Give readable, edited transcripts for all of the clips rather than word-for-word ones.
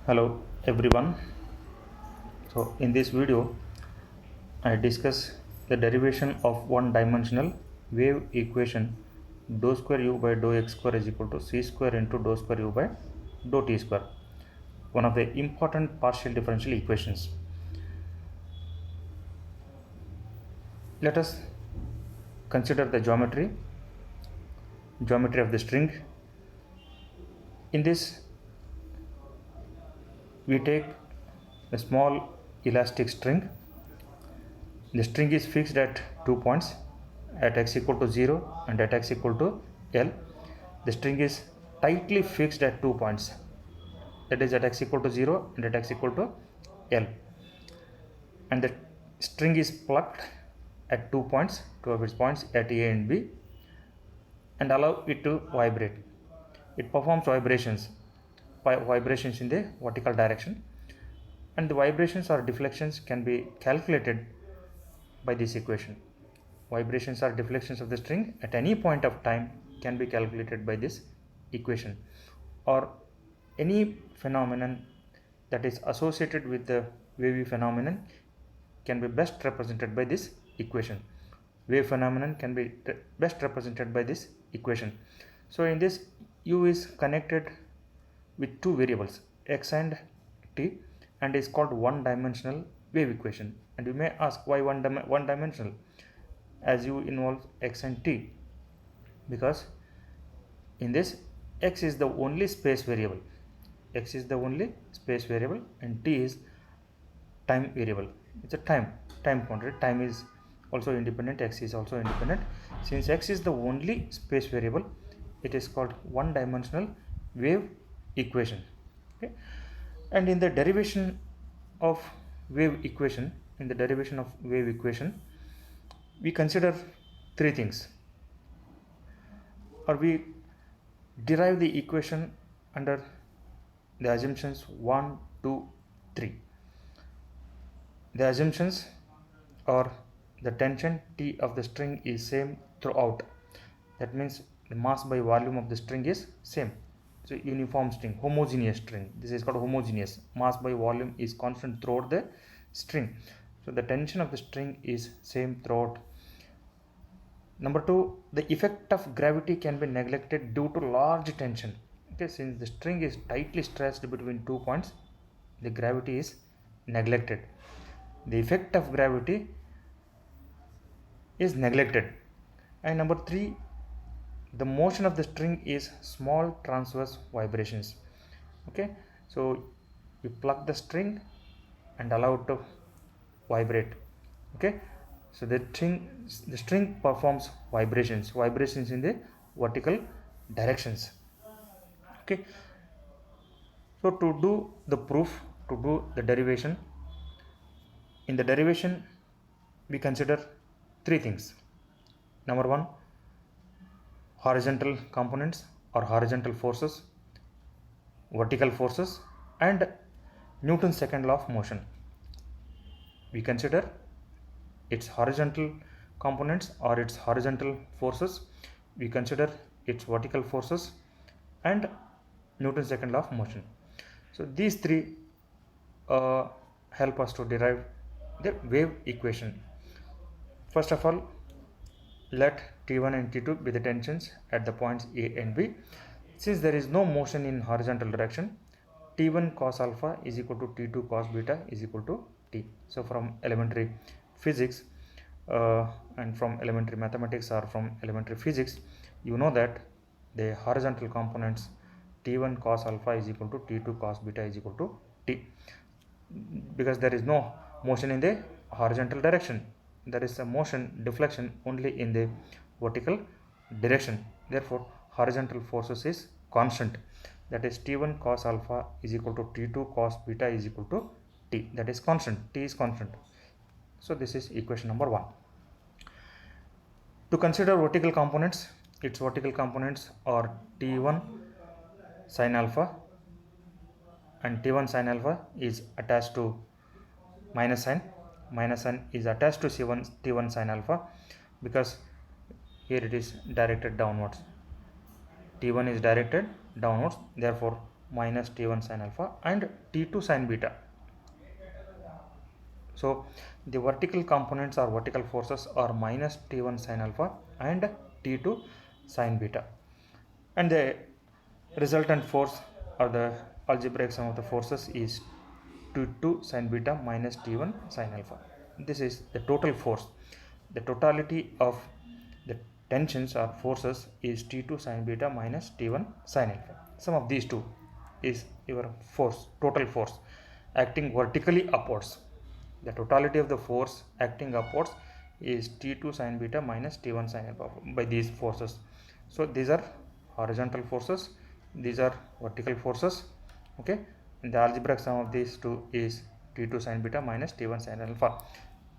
Hello everyone. So in this video I discuss the derivation of one-dimensional wave equation dou square u by dou x square is equal to c square into dou square u by dou t square, one of the important partial differential equations. Let us consider the geometry of the string. In this we take a small elastic string. The string is fixed at 2 points, at x equal to 0 and at x equal to L. The string is tightly fixed at 2 points, that is at x equal to 0 and at x equal to L. And the string is plucked at 2 points, two of its points at A and B, and allow it to vibrate. It performs vibrations in the vertical direction, and the vibrations or deflections can be calculated by this equation. Vibrations or deflections of the string at any point of time can be calculated by this equation, or any phenomenon that is associated with the wavy phenomenon can be best represented by this equation. Wave phenomenon can be best represented by this equation. So in this, u is connected with two variables x and t and is called one-dimensional wave equation. And you may ask, why one-dimensional as u involves x and t? Because in this, x is the only space variable, and t is time variable. It's a time quantity. Time is also independent, x is also independent. Since x is the only space variable, it is called one-dimensional wave equation. Okay. And in the derivation of wave equation, we consider three things, or we derive the equation under the assumptions 1, 2, 3. The assumptions are the tension T of the string is same throughout. That means the mass by volume of the string is same. So uniform string, homogeneous string. This is called homogeneous. Mass by volume is constant throughout the string. So the tension of the string is same throughout. Number 2, the effect of gravity can be neglected due to large tension. Okay, since the string is tightly stressed between 2 points, the gravity is neglected. The effect of gravity is neglected. And number 3, the motion of the string is small transverse vibrations. Okay, so you pluck the string and allow it to vibrate. Okay, so the string performs vibrations in the vertical directions. Okay, so to do the proof, to do the derivation, in the derivation we consider three things. Number 1, horizontal components or horizontal forces, vertical forces, and Newton's second law of motion. We consider its horizontal components or its horizontal forces, we consider its vertical forces, and Newton's second law of motion. So these three help us to derive the wave equation. First of all, let T1 and T2 be the tensions at the points A and B. Since there is no motion in horizontal direction, T1 cos alpha is equal to T2 cos beta is equal to T. So from elementary physics and from elementary mathematics or from elementary physics, you know that the horizontal components T1 cos alpha is equal to T2 cos beta is equal to T. Because there is no motion in the horizontal direction, there is a motion deflection only in the vertical direction. Therefore horizontal forces is constant, that is T1 cos alpha is equal to T2 cos beta is equal to T. That is constant, T is constant. So this is equation number 1. To consider vertical components, its vertical components are T1 sin alpha, and T1 sin alpha is attached to minus sign is attached to T1 sin alpha, because here it is directed downwards. T1 is directed downwards, therefore minus T1 sin alpha and T2 sin beta. So the vertical components or vertical forces are minus T1 sin alpha and T2 sin beta, and the resultant force or the algebraic sum of the forces is T2 sin beta minus T1 sin alpha. This is the total force. The totality of the tensions or forces is T2 sin beta minus T1 sin alpha. Sum of these two is your force, total force acting vertically upwards. The totality of the force acting upwards is T2 sin beta minus T1 sin alpha by these forces. So these are horizontal forces, these are vertical forces. Okay, and the algebraic sum of these two is T2 sin beta minus T1 sin alpha.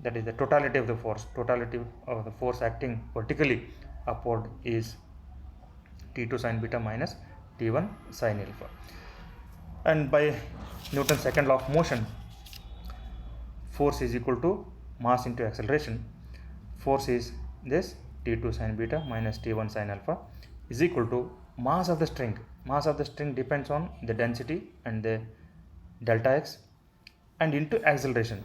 That is the totality of the force. Totality of the force acting vertically upward is T2 sin beta minus T1 sin alpha. And by Newton's second law of motion, force is equal to mass into acceleration. Force is this T2 sin beta minus T1 sin alpha is equal to mass of the string. Mass of the string depends on the density and the delta x, and into acceleration.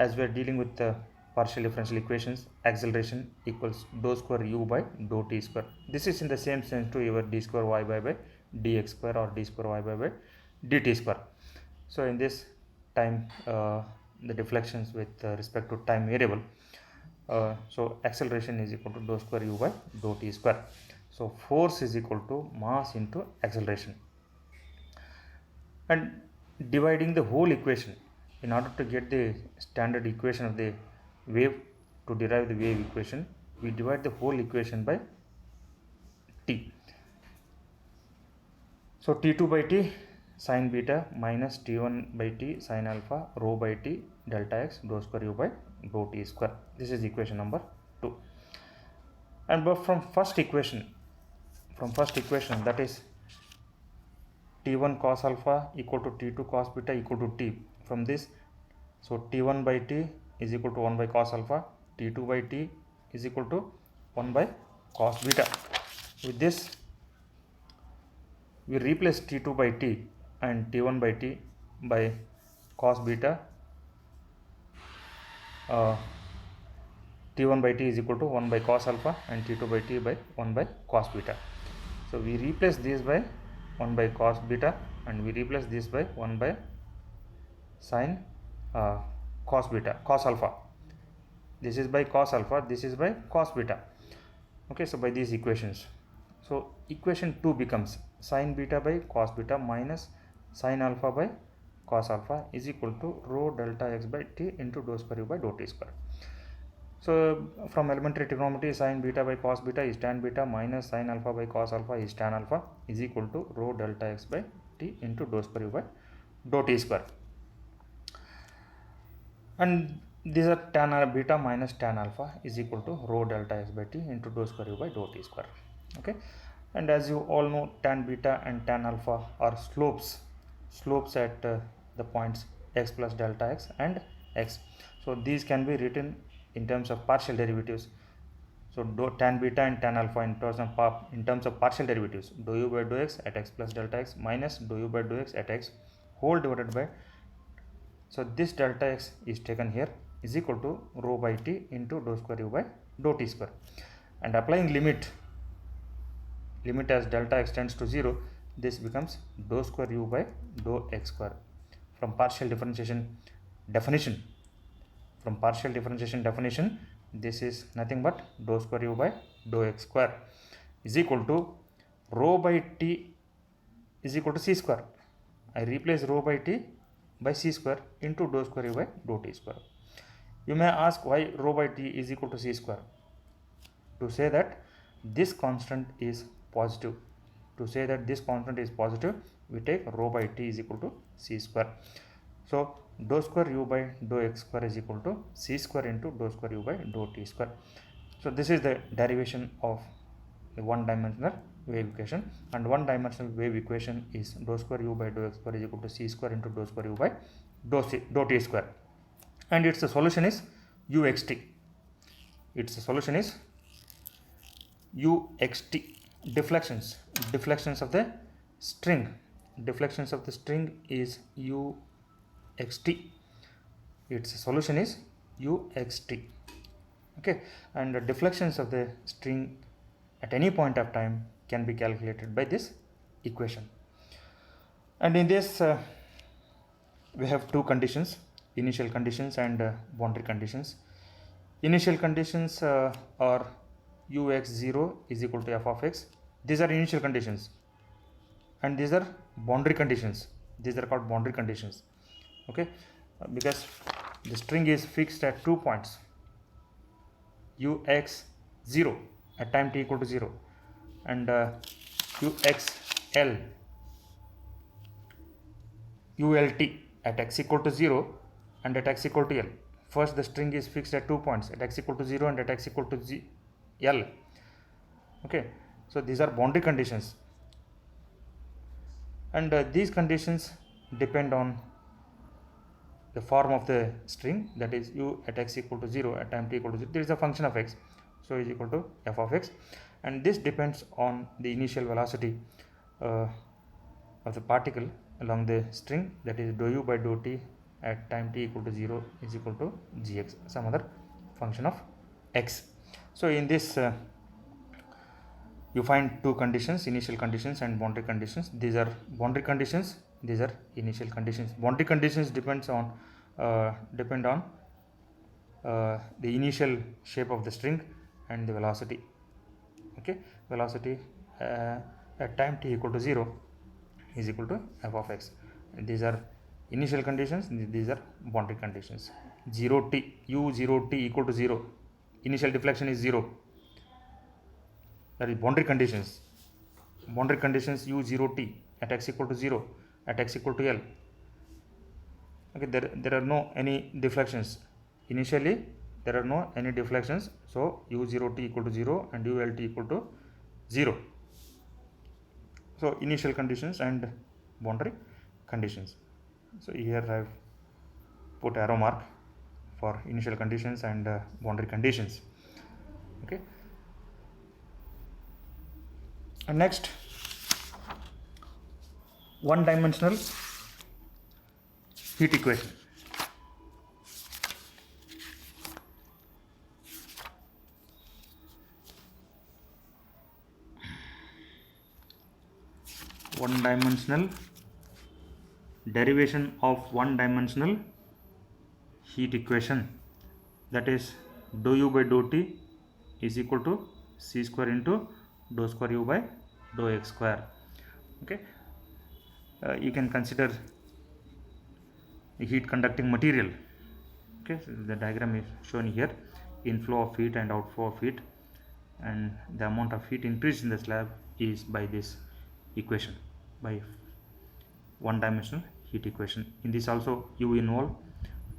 As we are dealing with the partial differential equations, acceleration equals dou square u by dou t square. This is in the same sense to your d square y by dx square or d square y by dt square. So in this time, the deflections with respect to time variable, so acceleration is equal to dou square u by dou t square. So force is equal to mass into acceleration. And dividing the whole equation, in order to get the standard equation of the wave, to derive the wave equation, we divide the whole equation by t. So T2 by t sin beta minus T1 by t sin alpha rho by t delta x dou square u by dou t square. This is equation number 2. And but from first equation, that is T1 cos alpha equal to T2 cos beta equal to t. From this, so T1 by t is equal to 1 by cos alpha, T2 by t is equal to 1 by cos beta. With this, we replace T2 by t and T1 by t by cos beta. T1 by t is equal to 1 by cos alpha and T2 by t by 1 by cos beta. So we replace this by 1 by cos beta, and we replace this by 1 by sin cos beta, cos alpha. This is by cos alpha, this is by cos beta. Okay, so by these equations, so equation 2 becomes sin beta by cos beta minus sin alpha by cos alpha is equal to rho delta x by t into dou square u by dou t square. So from elementary trigonometry, sin beta by cos beta is tan beta minus sin alpha by cos alpha is tan alpha is equal to rho delta x by t into dou square u by dou t square. And these are tan beta minus tan alpha is equal to rho delta x by t into dou square u by dou t square. Okay, and as you all know, tan beta and tan alpha are slopes at the points x plus delta x and x. So these can be written in terms of partial derivatives. So tan beta and tan alpha in terms of partial derivatives, dou u by dou x at x plus delta x minus dou u by dou x at x whole divided by, so this delta x is taken here, is equal to rho by t into dou square u by dou t square. And applying limit as delta x tends to 0, this becomes dou square u by dou x square. From partial differentiation definition, this is nothing but dou square u by dou x square is equal to rho by t is equal to c square. I replace rho by t by c square into dou square u by dou t square. You may ask why rho by t is equal to c square. To say that this constant is positive, we take rho by t is equal to c square. So dou square u by dou x square is equal to c square into dou square u by dou t square. So this is the derivation of a one-dimensional wave equation, and one-dimensional wave equation is dou square u by dou x square is equal to c square into dou square u by dou t square, and its solution is uxt. Deflections of the string deflections of the string is uxt. Its solution is uxt. Okay, and the deflections of the string at any point of time can be calculated by this equation. And in this we have two conditions, initial conditions and boundary conditions. Initial conditions are ux0 is equal to f of x. These are initial conditions, and these are boundary conditions. These are called boundary conditions. Okay, because the string is fixed at 2 points, ux0 at time t equal to 0 and uxl ult at x equal to 0 and at x equal to l. First, the string is fixed at 2 points, at x equal to 0 and at x equal to l. Okay, so these are boundary conditions, and these conditions depend on the form of the string, that is u at x equal to 0 at time t equal to 0. There is a function of x, so is equal to f of x, and this depends on the initial velocity of the particle along the string, that is dou u by dou t at time t equal to 0 is equal to gx, some other function of x. So in this you find two conditions, initial conditions and boundary conditions. These are boundary conditions, these are initial conditions. Boundary conditions depend on the initial shape of the string and the velocity. Okay, velocity at time t equal to 0 is equal to f of x. These are initial conditions, these are boundary conditions. 0t, u0t equal to 0, initial deflection is 0, that is boundary conditions. Boundary conditions u0t at x equal to 0, at x equal to l. Okay, there are no any deflections initially, there are no any deflections, so u0t equal to 0 and ult equal to 0. So initial conditions and boundary conditions. So here I have put arrow mark for initial conditions and boundary conditions. Okay, and next, one dimensional heat equation. One dimensional derivation of one dimensional heat equation, that is dou u by dou t is equal to c square into dou square u by dou x square. Okay, you can consider the heat conducting material. Okay, so the diagram is shown here, inflow of heat and outflow of heat, and the amount of heat increased in the slab is by this equation, by one dimensional heat equation. In this also u involve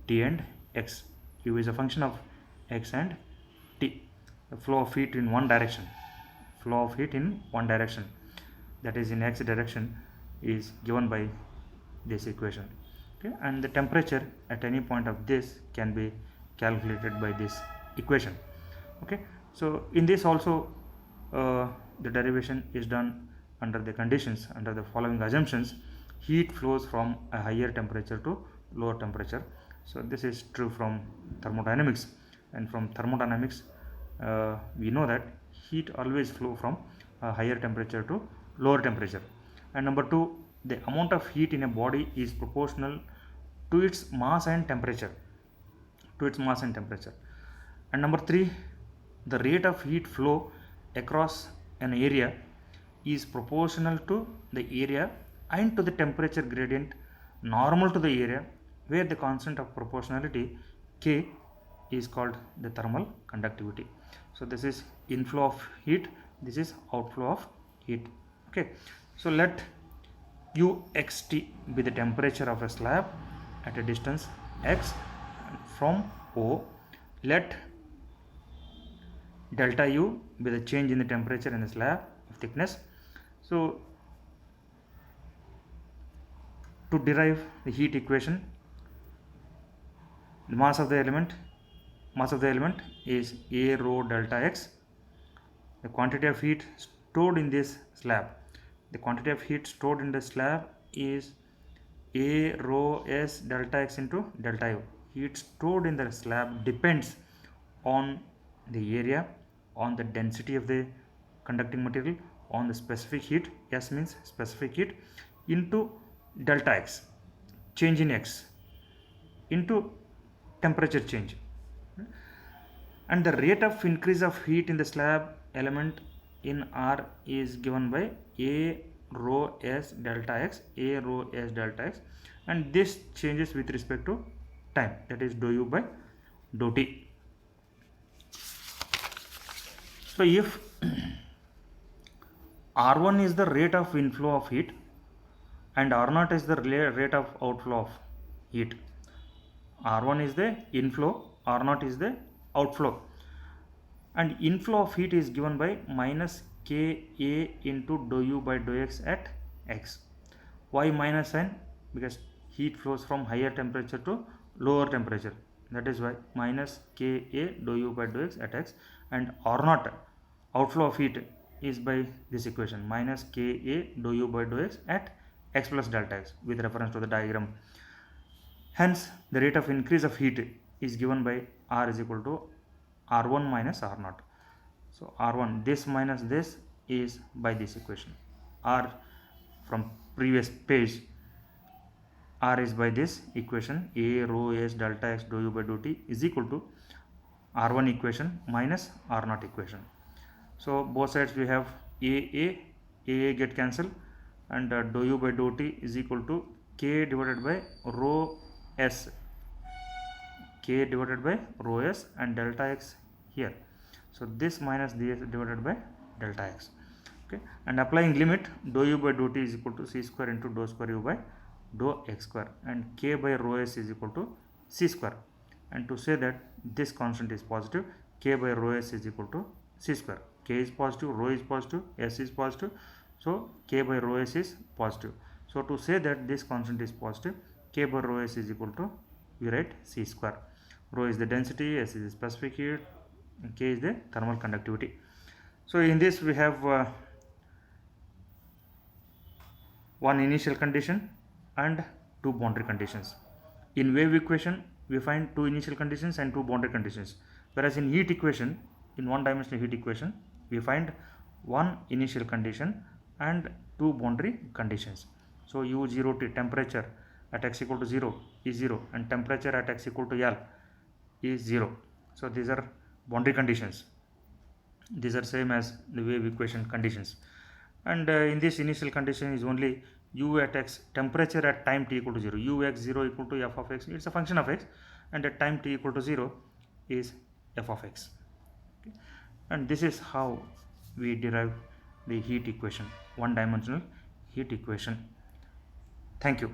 t and x. U is a function of x and t. The flow of heat in one direction, flow of heat in one direction, that is in x direction, is given by this equation. Okay, and the temperature at any point of this can be calculated by this equation. Okay, so in this also the derivation is done under the conditions, under the following assumptions: heat flows from a higher temperature to lower temperature. So this is true from thermodynamics, and from thermodynamics we know that heat always flow from a higher temperature to lower temperature. And number two, the amount of heat in a body is proportional to its mass and temperature, And number three, the rate of heat flow across an area is proportional to the area and to the temperature gradient normal to the area, where the constant of proportionality K is called the thermal conductivity. So this is inflow of heat, this is outflow of heat. Okay, so let uxt be the temperature of a slab at a distance x from O. Let delta U be the change in the temperature in the slab of thickness. So to derive the heat equation, the mass of the element is A rho delta x. The quantity of heat stored in this slab, the quantity of heat stored in the slab is A rho S delta X into delta U. Heat stored in the slab depends on the area, on the density of the conducting material, on the specific heat. S means specific heat into delta X, change in X, into temperature change. And the rate of increase of heat in the slab element in R is given by A rho S delta X, A rho S delta X, and this changes with respect to time, that is dou U by dou T. So if R1 is the rate of inflow of heat and R0 is the rate of outflow of heat, R1 is the inflow, R0 is the outflow, and inflow of heat is given by minus Ka into dou U by dou X at X. Why minus sign? Because heat flows from higher temperature to lower temperature, that is why minus Ka dou U by dou X at X. And R0, outflow of heat, is by this equation, minus Ka dou U by dou X at X plus delta X, with reference to the diagram. Hence the rate of increase of heat is given by R is equal to R1 minus R0. So R1, this minus this, is by this equation. R from previous page, R is by this equation, A rho S delta X dou U by dou T is equal to R1 equation minus R0 equation. So both sides we have AA get cancelled, and dou U by dou T is equal to K divided by rho S, K divided by rho S, and delta X here. So this minus this divided by delta X. Okay, and applying limit, dou U by dou T is equal to C square into dou square U by dou X square, and K by rho S is equal to C square. And to say that this constant is positive, K by rho S is equal to C square. K is positive, rho is positive, S is positive, so K by rho S is positive. So to say that this constant is positive, K by rho S is equal to, we write C square. Rho is the density, S is the specific heat, and K is the thermal conductivity. So in this we have one initial condition and two boundary conditions. In wave equation we find two initial conditions and two boundary conditions, whereas in heat equation, in one dimensional heat equation, we find one initial condition and two boundary conditions. So U0T, temperature at x equal to 0 is 0, and temperature at x equal to L is 0. So these are boundary conditions. These are same as the wave equation conditions. And in this initial condition is only U at x, temperature at time t equal to 0, U x 0 equal to f of x, it's a function of x, and at time t equal to 0 is f of x. Okay. And this is how we derive the heat equation, one dimensional heat equation. Thank you.